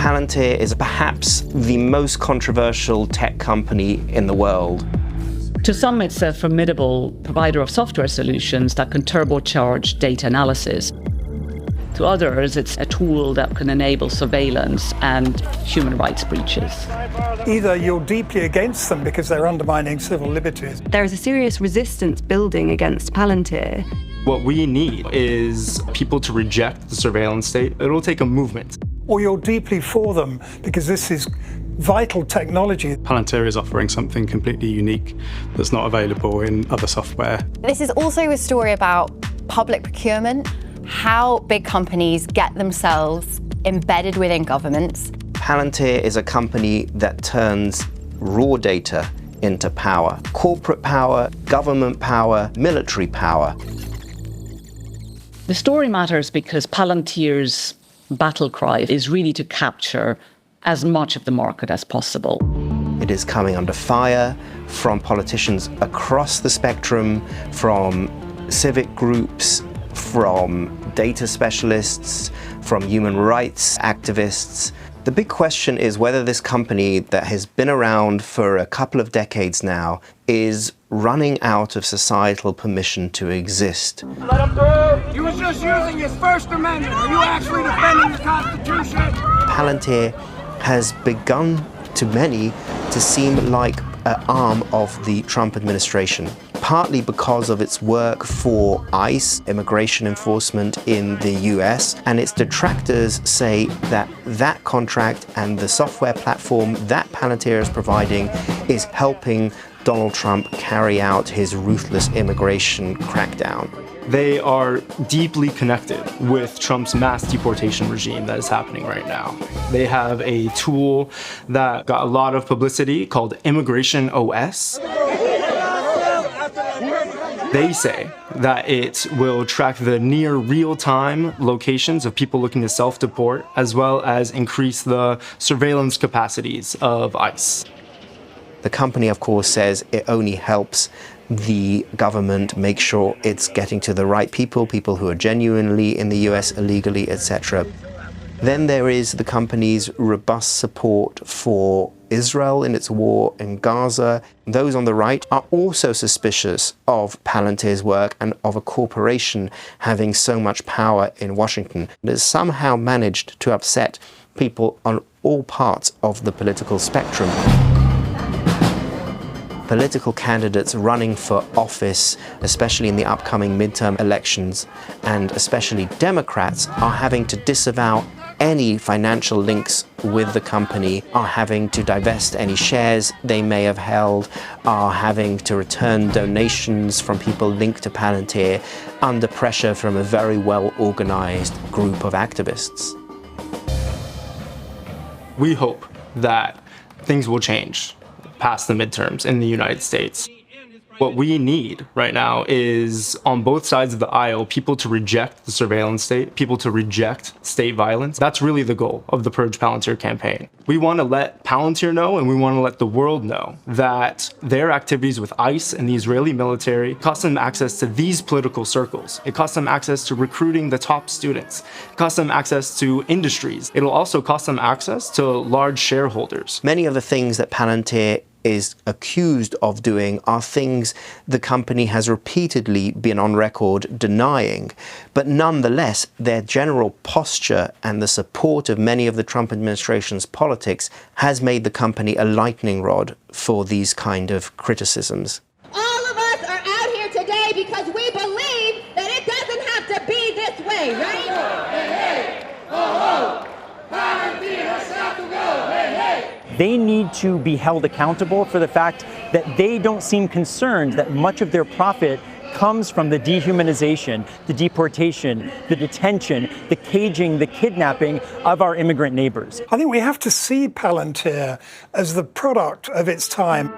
Palantir is perhaps the most controversial tech company in the world. To some, it's a formidable provider of software solutions that can turbocharge data analysis. To others, it's a tool that can enable surveillance and human rights breaches. Either you're deeply against them because they're undermining civil liberties. There is a serious resistance building against Palantir. What we need is people to reject the surveillance state. It'll take a movement. Or you're deeply for them because this is vital technology. Palantir is offering something completely unique that's not available in other software. This is also a story about public procurement, how big companies get themselves embedded within governments. Palantir is a company that turns raw data into power. Corporate power, government power, military power. The story matters because Palantir's battle cry is really to capture as much of the market as possible. It is coming under fire from politicians across the spectrum, from civic groups, from data specialists, from human rights activists. The big question is whether this company that has been around for a couple of decades now is running out of societal permission to exist. Let him through! He was just using his First Amendment. Are you actually defending the Constitution? Palantir has begun to many to seem like an arm of the Trump administration, partly because of its work for ICE, immigration enforcement in the US, and its detractors say that that contract and the software platform that Palantir is providing is helping Donald Trump carry out his ruthless immigration crackdown. They are deeply connected with Trump's mass deportation regime that is happening right now. They have a tool that got a lot of publicity called Immigration OS. They say that it will track the near real-time locations of people looking to self-deport, as well as increase the surveillance capacities of ICE. The company, of course, says it only helps the government make sure it's getting to the right people who are genuinely in the US illegally, etc. Then there is the company's robust support for Israel in its war in Gaza. Those on the right are also suspicious of Palantir's work and of a corporation having so much power in Washington. It has somehow managed to upset people on all parts of the political spectrum. Political candidates running for office, especially in the upcoming midterm elections, and especially Democrats, are having to disavow any financial links with the company, are having to divest any shares they may have held, are having to return donations from people linked to Palantir under pressure from a very well-organized group of activists. We hope that things will change past the midterms in the United States. What we need right now is, on both sides of the aisle, people to reject the surveillance state, people to reject state violence. That's really the goal of the Purge Palantir campaign. We want to let Palantir know, and we want to let the world know, that their activities with ICE and the Israeli military cost them access to these political circles. It costs them access to recruiting the top students. It costs them access to industries. It'll also cost them access to large shareholders. Many of the things that Palantir is accused of doing are things the company has repeatedly been on record denying. But nonetheless, their general posture and the support of many of the Trump administration's politics has made the company a lightning rod for these kind of criticisms. All of us are out here today because we believe that it doesn't have to be this way, right? Hey, hey, oh, oh. Palantir has got to go, hey, hey. They need to be held accountable for the fact that they don't seem concerned that much of their profit comes from the dehumanization, the deportation, the detention, the caging, the kidnapping of our immigrant neighbors. I think we have to see Palantir as the product of its time.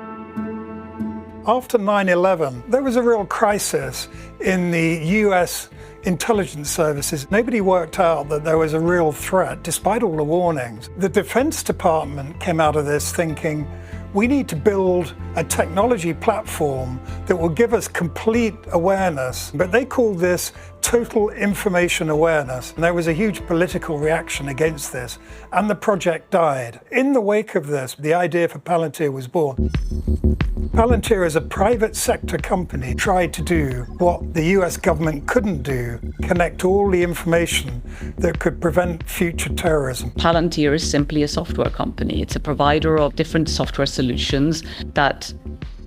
After 9/11, there was a real crisis in the US intelligence services. Nobody worked out that there was a real threat, despite all the warnings. The Defense Department came out of this thinking, we need to build a technology platform that will give us complete awareness. But they called this total information awareness. And there was a huge political reaction against this, and the project died. In the wake of this, the idea for Palantir was born. Palantir, as a private sector company, tried to do what the US government couldn't do, connect all the information that could prevent future terrorism. Palantir is simply a software company. It's a provider of different software solutions that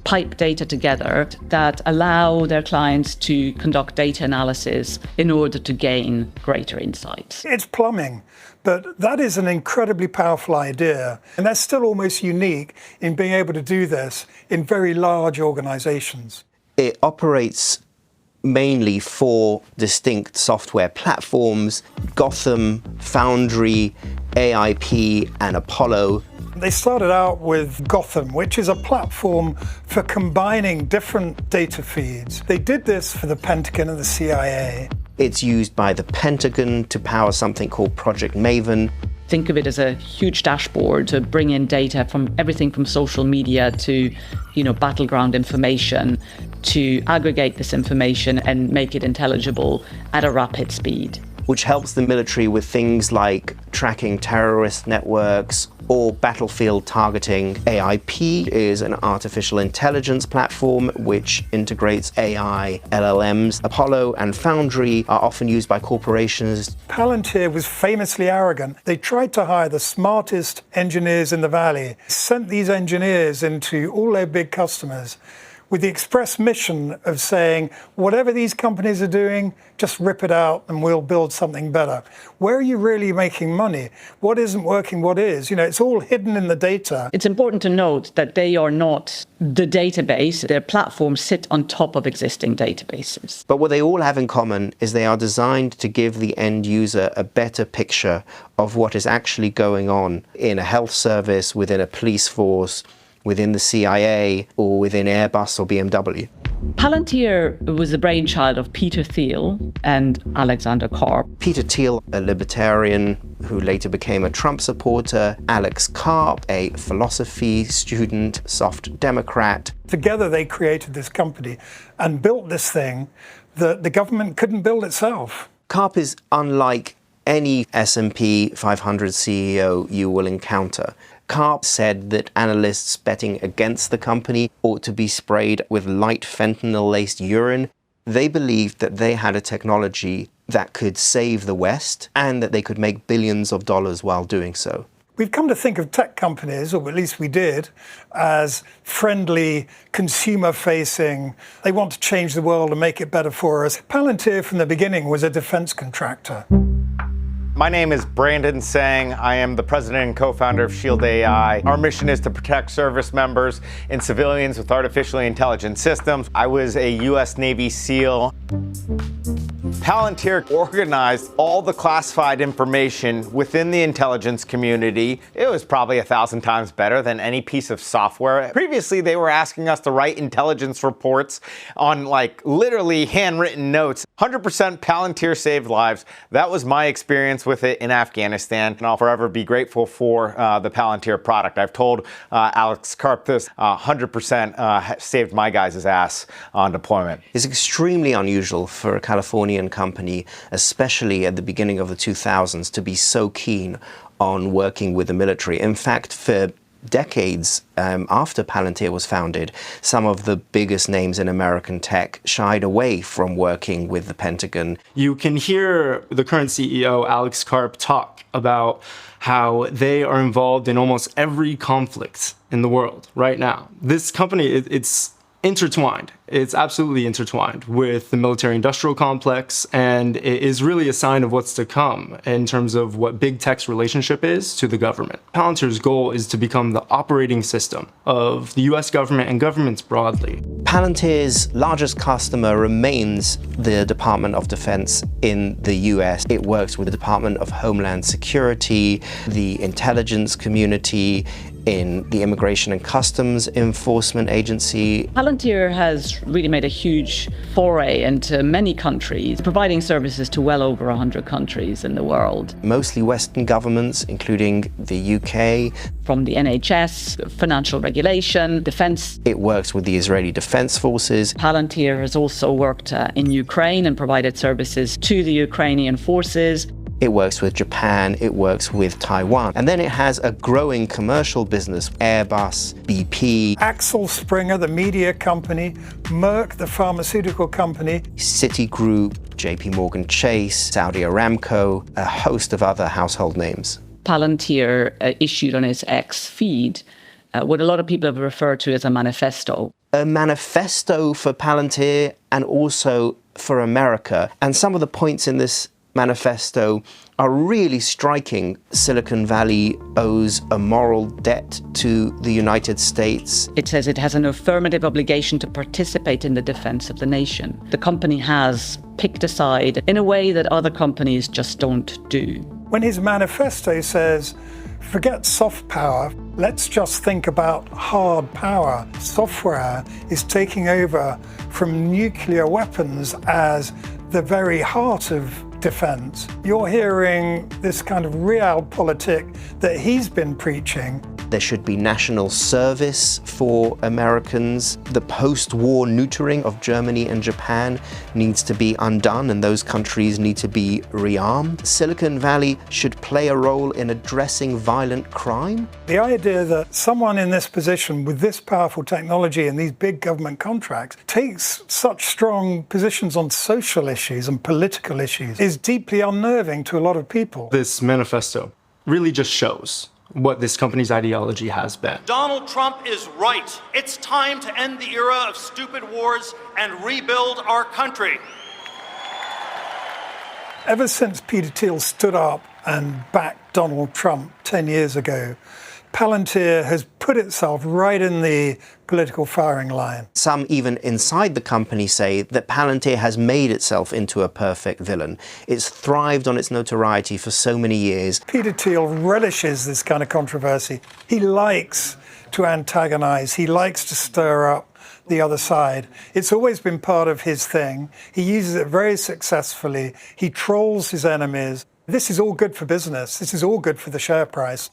pipe data together that allow their clients to conduct data analysis in order to gain greater insights. It's plumbing, but that is an incredibly powerful idea. And that's still almost unique in being able to do this in very large organizations. It operates mainly 4 distinct software platforms: Gotham, Foundry, AIP, and Apollo. They started out with Gotham, which is a platform for combining different data feeds. They did this for the Pentagon and the CIA. It's used by the Pentagon to power something called Project Maven. Think of it as a huge dashboard to bring in data from everything from social media to, battleground information, to aggregate this information and make it intelligible at a rapid speed. Which helps the military with things like tracking terrorist networks or battlefield targeting. AIP is an artificial intelligence platform which integrates AI, LLMs. Apollo and Foundry are often used by corporations. Palantir was famously arrogant. They tried to hire the smartest engineers in the valley, sent these engineers into all their big customers with the express mission of saying, whatever these companies are doing, just rip it out and we'll build something better. Where are you really making money? What isn't working, what is? It's all hidden in the data. It's important to note that they are not the database. Their platforms sit on top of existing databases. But what they all have in common is they are designed to give the end user a better picture of what is actually going on in a health service, within a police force, within the CIA, or within Airbus or BMW. Palantir was the brainchild of Peter Thiel and Alexander Karp. Peter Thiel, a libertarian who later became a Trump supporter. Alex Karp, a philosophy student, soft Democrat. Together they created this company and built this thing that the government couldn't build itself. Karp is unlike any S&P 500 CEO you will encounter. Karp said that analysts betting against the company ought to be sprayed with light fentanyl-laced urine. They believed that they had a technology that could save the West and that they could make billions of dollars while doing so. We've come to think of tech companies, or at least we did, as friendly, consumer-facing. They want to change the world and make it better for us. Palantir from the beginning was a defense contractor. My name is Brandon Sang. I am the president and co-founder of Shield AI. Our mission is to protect service members and civilians with artificially intelligent systems. I was a U.S. Navy SEAL. Palantir organized all the classified information within the intelligence community. It was probably 1,000 times better than any piece of software. Previously, they were asking us to write intelligence reports on literally handwritten notes. 100% Palantir saved lives. That was my experience with it in Afghanistan, and I'll forever be grateful for the Palantir product. I've told Alex Karp this, 100% saved my guys' ass on deployment. It's extremely unusual for a Californian company, especially at the beginning of the 2000s, to be so keen on working with the military. In fact, for decades after Palantir was founded, some of the biggest names in American tech shied away from working with the Pentagon. You can hear the current CEO, Alex Karp, talk about how they are involved in almost every conflict in the world right now. This company, it's intertwined. It's absolutely intertwined with the military-industrial complex, and it is really a sign of what's to come in terms of what big tech's relationship is to the government. Palantir's goal is to become the operating system of the US government and governments broadly. Palantir's largest customer remains the Department of Defense in the US. It works with the Department of Homeland Security, the intelligence community. in the Immigration and Customs Enforcement Agency. Palantir has really made a huge foray into many countries, providing services to well over 100 countries in the world. Mostly Western governments, including the UK. From the NHS, financial regulation, defense. It works with the Israeli Defense Forces. Palantir has also worked in Ukraine and provided services to the Ukrainian forces. It works with Japan, it works with Taiwan. And then it has a growing commercial business, Airbus, BP. Axel Springer, the media company, Merck, the pharmaceutical company. Citigroup, JP Morgan Chase, Saudi Aramco, a host of other household names. Palantir issued on its X feed what a lot of people have referred to as a manifesto. A manifesto for Palantir and also for America. And some of the points in this manifesto are really striking. Silicon Valley owes a moral debt to the United States. It says it has an affirmative obligation to participate in the defense of the nation. The company has picked a side in a way that other companies just don't do. When his manifesto says, forget soft power, let's just think about hard power. Software is taking over from nuclear weapons as the very heart of defense. You're hearing this kind of realpolitik that he's been preaching. There should be national service for Americans. The post-war neutering of Germany and Japan needs to be undone, and those countries need to be rearmed. Silicon Valley should play a role in addressing violent crime. The idea that someone in this position with this powerful technology and these big government contracts takes such strong positions on social issues and political issues is deeply unnerving to a lot of people. This manifesto really just shows what this company's ideology has been. Donald Trump is right. It's time to end the era of stupid wars and rebuild our country. Ever since Peter Thiel stood up and backed Donald Trump 10 years ago, Palantir has put itself right in the political firing line. Some even inside the company say that Palantir has made itself into a perfect villain. It's thrived on its notoriety for so many years. Peter Thiel relishes this kind of controversy. He likes to antagonize. He likes to stir up the other side. It's always been part of his thing. He uses it very successfully. He trolls his enemies. This is all good for business. This is all good for the share price.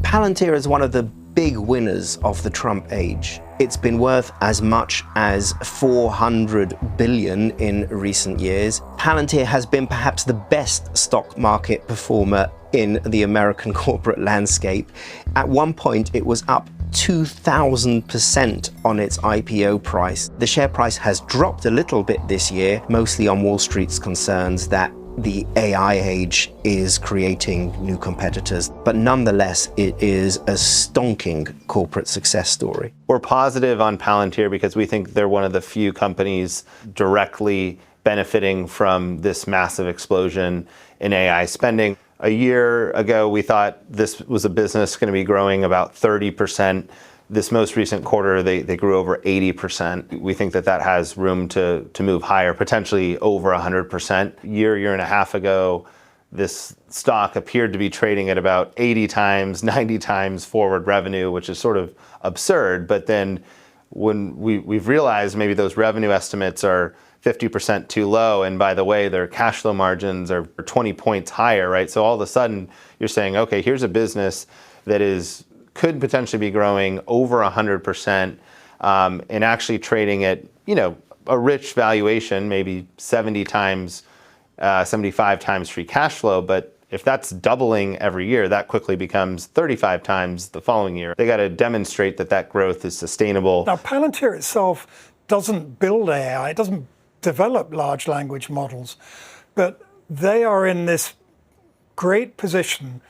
Palantir is one of the big winners of the Trump age. It's been worth as much as $400 billion in recent years. Palantir has been perhaps the best stock market performer in the American corporate landscape. At one point, it was up 2,000% on its IPO price. The share price has dropped a little bit this year, mostly on Wall Street's concerns that the AI age is creating new competitors, but nonetheless, it is a stonking corporate success story. We're positive on Palantir because we think they're one of the few companies directly benefiting from this massive explosion in AI spending. A year ago, we thought this was a business going to be growing about 30%. This most recent quarter, they grew over 80%. We think that that has room to move higher, potentially over 100%. Year and a half ago, this stock appeared to be trading at about 80 times, 90 times forward revenue, which is sort of absurd. But then when we've realized maybe those revenue estimates are 50% too low, and by the way, their cash flow margins are 20 points higher, right? So all of a sudden, you're saying, okay, here's a business that could potentially be growing over 100% and actually trading at, a rich valuation, maybe 70 times, 75 times free cash flow. But if that's doubling every year, that quickly becomes 35 times the following year. They got to demonstrate that growth is sustainable. Now, Palantir itself doesn't build AI, it doesn't develop large language models, but they are in this great position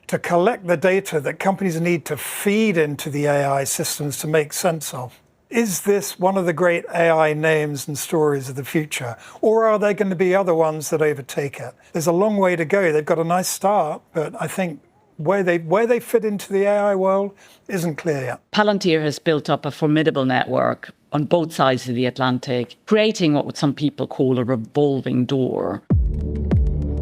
to collect the data that companies need to feed into the AI systems to make sense of. Is this one of the great AI names and stories of the future? Or are there going to be other ones that overtake it? There's a long way to go. They've got a nice start, but I think where they fit into the AI world isn't clear yet. Palantir has built up a formidable network on both sides of the Atlantic, creating what some people call a revolving door.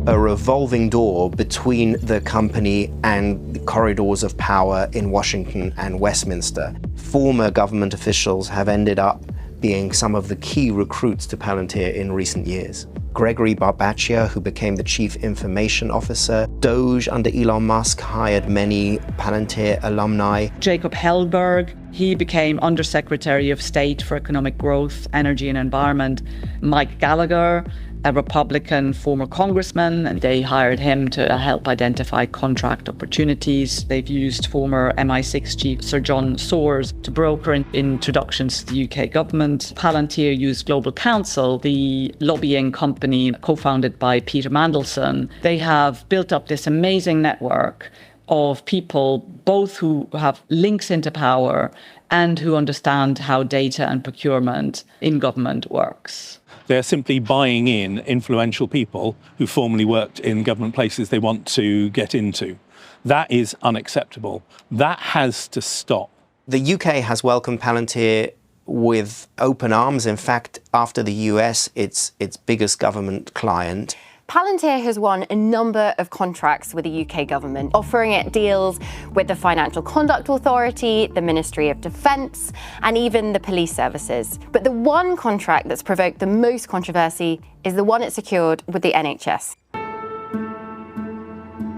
a revolving door between the company and the corridors of power in Washington and Westminster. Former government officials have ended up being some of the key recruits to Palantir in recent years. Gregory Barbaccia, who became the chief information officer. Doge under Elon Musk hired many Palantir alumni. Jacob Hellberg, he became Undersecretary of State for Economic Growth, Energy and Environment. Mike Gallagher, a Republican former congressman, and they hired him to help identify contract opportunities. They've used former MI6 chief Sir John Soares to broker introductions to the UK government. Palantir used Global Counsel, the lobbying company co-founded by Peter Mandelson. They have built up this amazing network of people, both who have links into power and who understand how data and procurement in government works. They're simply buying in influential people who formerly worked in government places they want to get into. That is unacceptable. That has to stop. The UK has welcomed Palantir with open arms. In fact, after the US, its biggest government client. Palantir has won a number of contracts with the UK government, offering it deals with the Financial Conduct Authority, the Ministry of Defence, and even the police services. But the one contract that's provoked the most controversy is the one it secured with the NHS.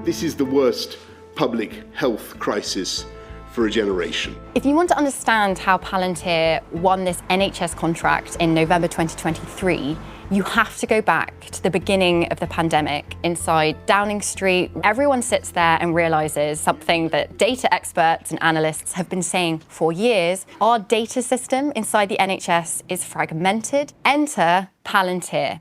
This is the worst public health crisis for a generation. If you want to understand how Palantir won this NHS contract in November 2023, you have to go back to the beginning of the pandemic inside Downing Street. Everyone sits there and realizes something that data experts and analysts have been saying for years. Our data system inside the NHS is fragmented. Enter Palantir.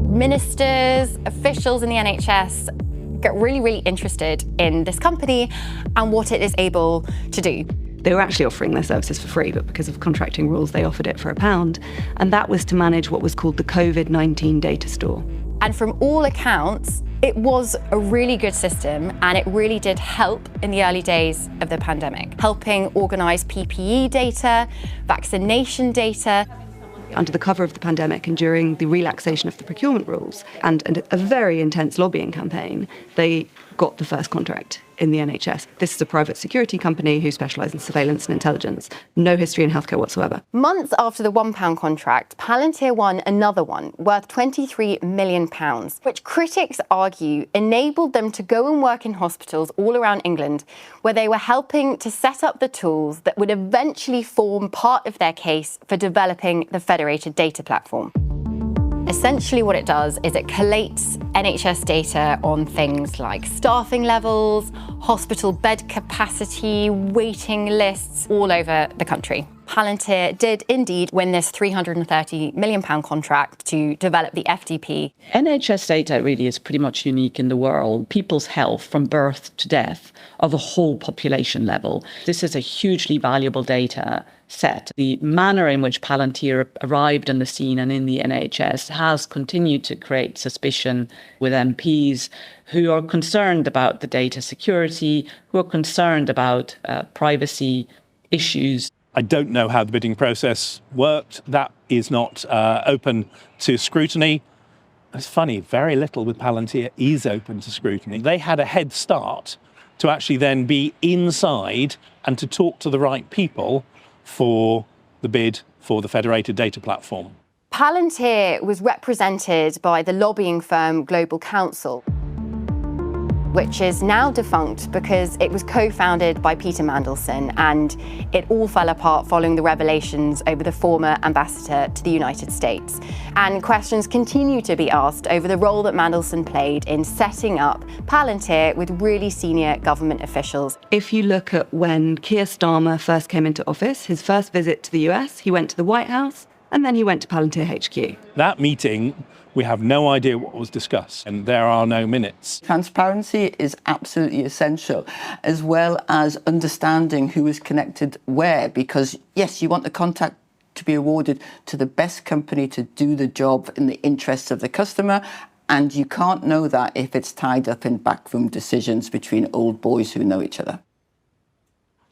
Ministers, officials in the NHS get really, really interested in this company and what it is able to do. They were actually offering their services for free, but because of contracting rules, they offered it for £1. And that was to manage what was called the COVID-19 data store. And from all accounts, it was a really good system, and it really did help in the early days of the pandemic, helping organise PPE data, vaccination data. Under the cover of the pandemic and during the relaxation of the procurement rules and a very intense lobbying campaign, they got the first contract in the NHS. This is a private security company who specialise in surveillance and intelligence. No history in healthcare whatsoever. Months after the £1 contract, Palantir won another one worth £23 million, which critics argue enabled them to go and work in hospitals all around England, where they were helping to set up the tools that would eventually form part of their case for developing the federated data platform. Essentially what it does is it collates NHS data on things like staffing levels, hospital bed capacity, waiting lists all over the country. Palantir did indeed win this £330 million contract to develop the FDP. NHS data really is pretty much unique in the world. People's health from birth to death of a whole population level. This is a hugely valuable data set. The manner in which Palantir arrived on the scene and in the NHS has continued to create suspicion with MPs who are concerned about the data security, who are concerned about privacy issues. I don't know how the bidding process worked. That is not open to scrutiny. It's funny, very little with Palantir is open to scrutiny. They had a head start to actually then be inside and to talk to the right people for the bid for the federated data platform. Palantir was represented by the lobbying firm Global Counsel, which is now defunct because it was co-founded by Peter Mandelson, and it all fell apart following the revelations over the former ambassador to the United States. And questions continue to be asked over the role that Mandelson played in setting up Palantir with really senior government officials. If you look at when Keir Starmer first came into office, his first visit to the US, he went to the White House, and then he went to Palantir HQ. That meeting, we have no idea what was discussed, and there are no minutes. Transparency is absolutely essential, as well as understanding who is connected where, because yes, you want the contract to be awarded to the best company to do the job in the interests of the customer, and you can't know that if it's tied up in backroom decisions between old boys who know each other.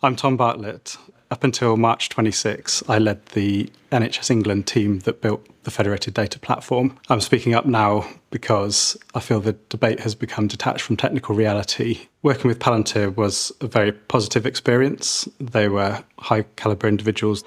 I'm Tom Bartlett. Up until March 26, I led the NHS England team that built the Federated Data Platform. I'm speaking up now because I feel the debate has become detached from technical reality. Working with Palantir was a very positive experience. They were high-calibre individuals.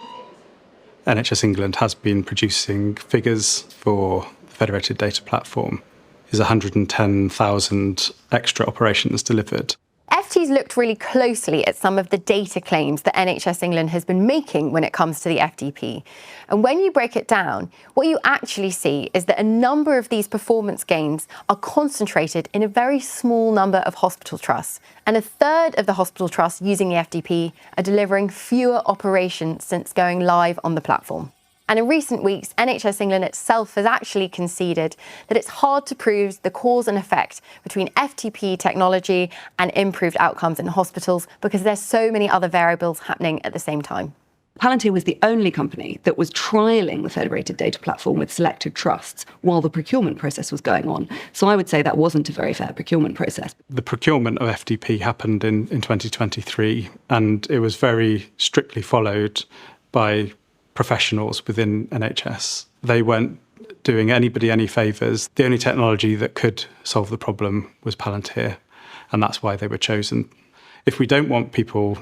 NHS England has been producing figures for the Federated Data Platform. There's 110,000 extra operations delivered. FT's looked really closely at some of the data claims that NHS England has been making when it comes to the FDP. And when you break it down, what you actually see is that a number of these performance gains are concentrated in a very small number of hospital trusts. And a third of the hospital trusts using the FDP are delivering fewer operations since going live on the platform. And in recent weeks, NHS England itself has actually conceded that it's hard to prove the cause and effect between FTP technology and improved outcomes in hospitals because there's so many other variables happening at the same time. Palantir was the only company that was trialling the Federated Data Platform with selected trusts while the procurement process was going on. So I would say that wasn't a very fair procurement process. The procurement of FDP happened in 2023, and it was very strictly followed by professionals within NHS. They weren't doing anybody any favours. The only technology that could solve the problem was Palantir, and that's why they were chosen. If we don't want people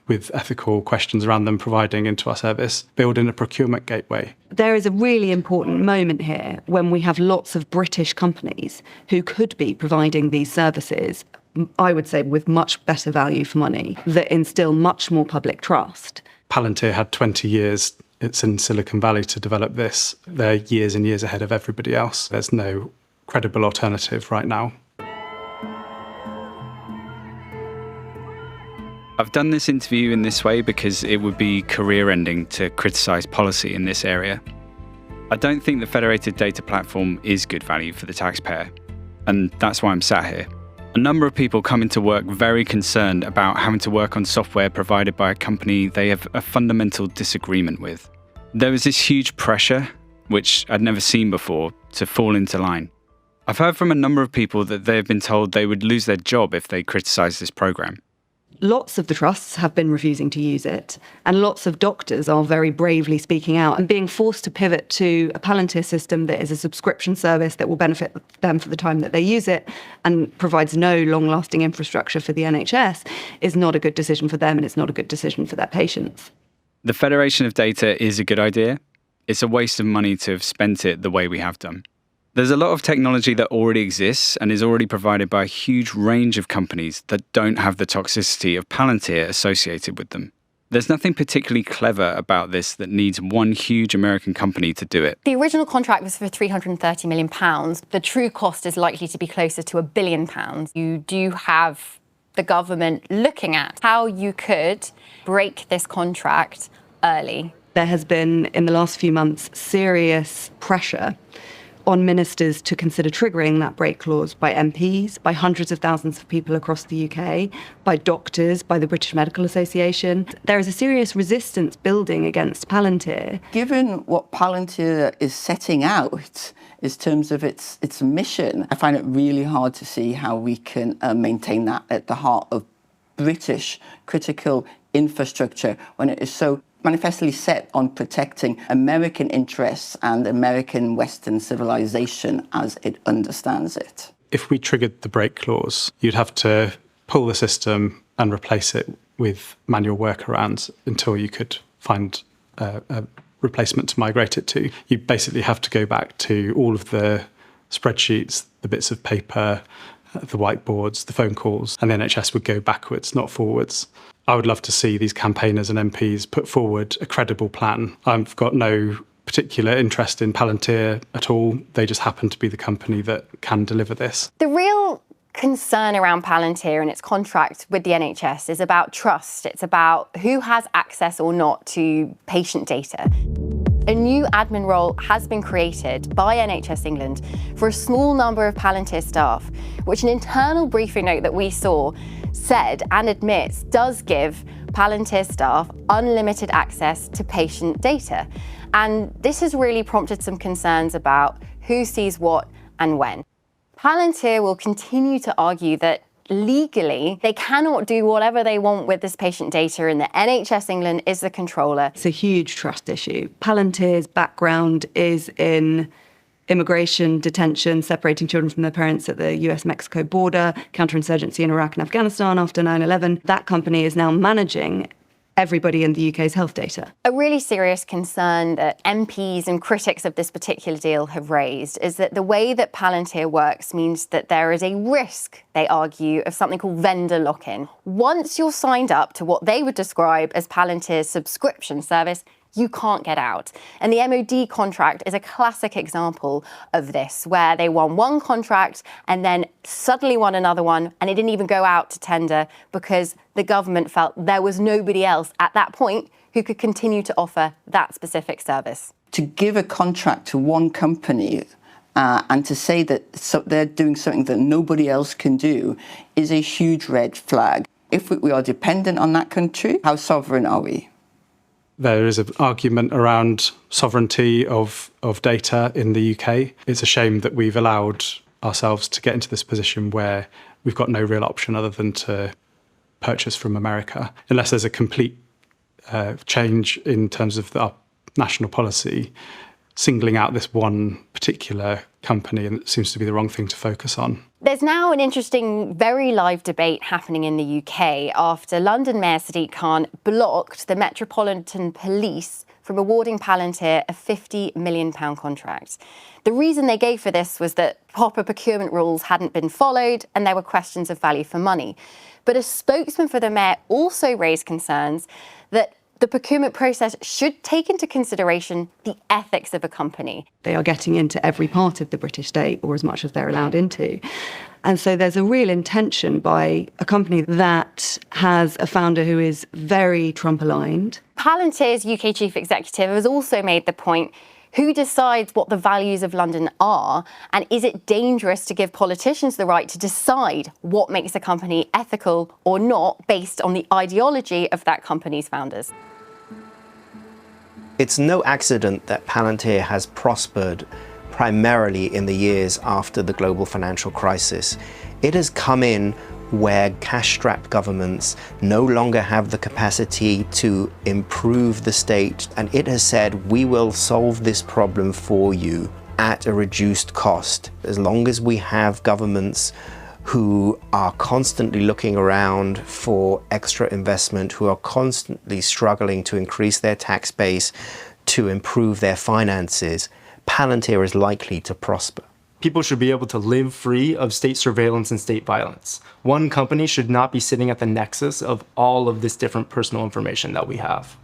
with ethical questions around them providing into our service, build in a procurement gateway. There is a really important moment here when we have lots of British companies who could be providing these services, I would say with much better value for money, that instill much more public trust. Palantir had 20 years. It's in Silicon Valley to develop this. They're years and years ahead of everybody else. There's no credible alternative right now. I've done this interview in this way because it would be career-ending to criticise policy in this area. I don't think the Federated Data Platform is good value for the taxpayer, and that's why I'm sat here. A number of people come into work very concerned about having to work on software provided by a company they have a fundamental disagreement with. There was this huge pressure, which I'd never seen before, to fall into line. I've heard from a number of people that they have been told they would lose their job if they criticise this programme. Lots of the trusts have been refusing to use it, and lots of doctors are very bravely speaking out and being forced to pivot to a Palantir system that is a subscription service that will benefit them for the time that they use it and provides no long-lasting infrastructure for the NHS is not a good decision for them, and it's not a good decision for their patients. The Federation of Data is a good idea. It's a waste of money to have spent it the way we have done. There's a lot of technology that already exists and is already provided by a huge range of companies that don't have the toxicity of Palantir associated with them. There's nothing particularly clever about this that needs one huge American company to do it. The original contract was for £330 million. The true cost is likely to be closer to £1 billion. You do have the government looking at how you could break this contract early. There has been, in the last few months, serious pressure on ministers to consider triggering that break clause by MPs, by hundreds of thousands of people across the UK, by doctors, by the British Medical Association. There is a serious resistance building against Palantir. Given what Palantir is setting out in terms of its mission, I find it really hard to see how we can maintain that at the heart of British critical infrastructure when it is so manifestly set on protecting American interests and American Western civilization as it understands it. If we triggered the break clause, you'd have to pull the system and replace it with manual workarounds until you could find a replacement to migrate it to. You basically have to go back to all of the spreadsheets, the bits of paper, the whiteboards, the phone calls, and the NHS would go backwards, not forwards. I would love to see these campaigners and MPs put forward a credible plan. I've got no particular interest in Palantir at all. They just happen to be the company that can deliver this. The real concern around Palantir and its contract with the NHS is about trust. It's about who has access or not to patient data. A new admin role has been created by NHS England for a small number of Palantir staff, which an internal briefing note that we saw said and admits does give Palantir staff unlimited access to patient data. And this has really prompted some concerns about who sees what and when. Palantir will continue to argue that legally, they cannot do whatever they want with this patient data, and the NHS England is the controller. It's a huge trust issue. Palantir's background is in immigration, detention, separating children from their parents at the US-Mexico border, counterinsurgency in Iraq and Afghanistan after 9/11. That company is now managing everybody in the UK's health data. A really serious concern that MPs and critics of this particular deal have raised is that the way that Palantir works means that there is a risk, they argue, of something called vendor lock-in. Once you're signed up to what they would describe as Palantir's subscription service, you can't get out. And the MOD contract is a classic example of this, where they won one contract and then suddenly won another one, and it didn't even go out to tender because the government felt there was nobody else at that point who could continue to offer that specific service. To give a contract to one company and to say that they're doing something that nobody else can do is a huge red flag. If we are dependent on that country, how sovereign are we? There is an argument around sovereignty of data in the UK. It's a shame that we've allowed ourselves to get into this position where we've got no real option other than to purchase from America. Unless there's a complete change in terms of our national policy, singling out this one particular company, and it seems to be the wrong thing to focus on. There's now an interesting, very live debate happening in the UK after London Mayor Sadiq Khan blocked the Metropolitan Police from awarding Palantir a £50 million contract. The reason they gave for this was that proper procurement rules hadn't been followed and there were questions of value for money. But a spokesman for the mayor also raised concerns that the procurement process should take into consideration the ethics of a company. They are getting into every part of the British state, or as much as they're allowed into. And so there's a real intention by a company that has a founder who is very Trump-aligned. Palantir's UK chief executive has also made the point: who decides what the values of London are? And is it dangerous to give politicians the right to decide what makes a company ethical or not based on the ideology of that company's founders? It's no accident that Palantir has prospered primarily in the years after the global financial crisis. It has come in where cash-strapped governments no longer have the capacity to improve the state, and it has said, we will solve this problem for you at a reduced cost. As long as we have governments who are constantly looking around for extra investment, who are constantly struggling to increase their tax base, to improve their finances, Palantir is likely to prosper. People should be able to live free of state surveillance and state violence. One company should not be sitting at the nexus of all of this different personal information that we have.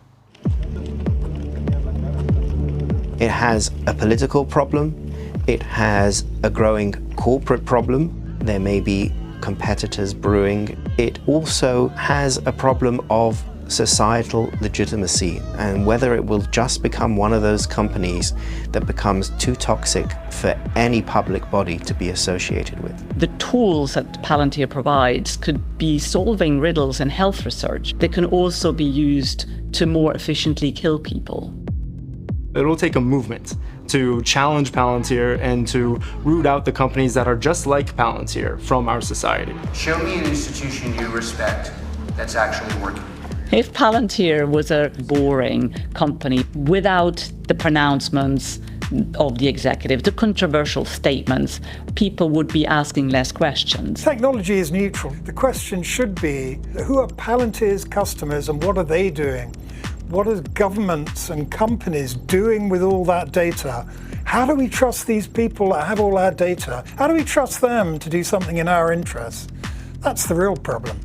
It has a political problem. It has a growing corporate problem. There may be competitors brewing. It also has a problem of societal legitimacy and whether it will just become one of those companies that becomes too toxic for any public body to be associated with. The tools that Palantir provides could be solving riddles in health research. They can also be used to more efficiently kill people. It'll take a movement to challenge Palantir and to root out the companies that are just like Palantir from our society. Show me an institution you respect that's actually working. If Palantir was a boring company without the pronouncements of the executive, the controversial statements, people would be asking less questions. Technology is neutral. The question should be, who are Palantir's customers and what are they doing? What are governments and companies doing with all that data? How do we trust these people that have all our data? How do we trust them to do something in our interests? That's the real problem.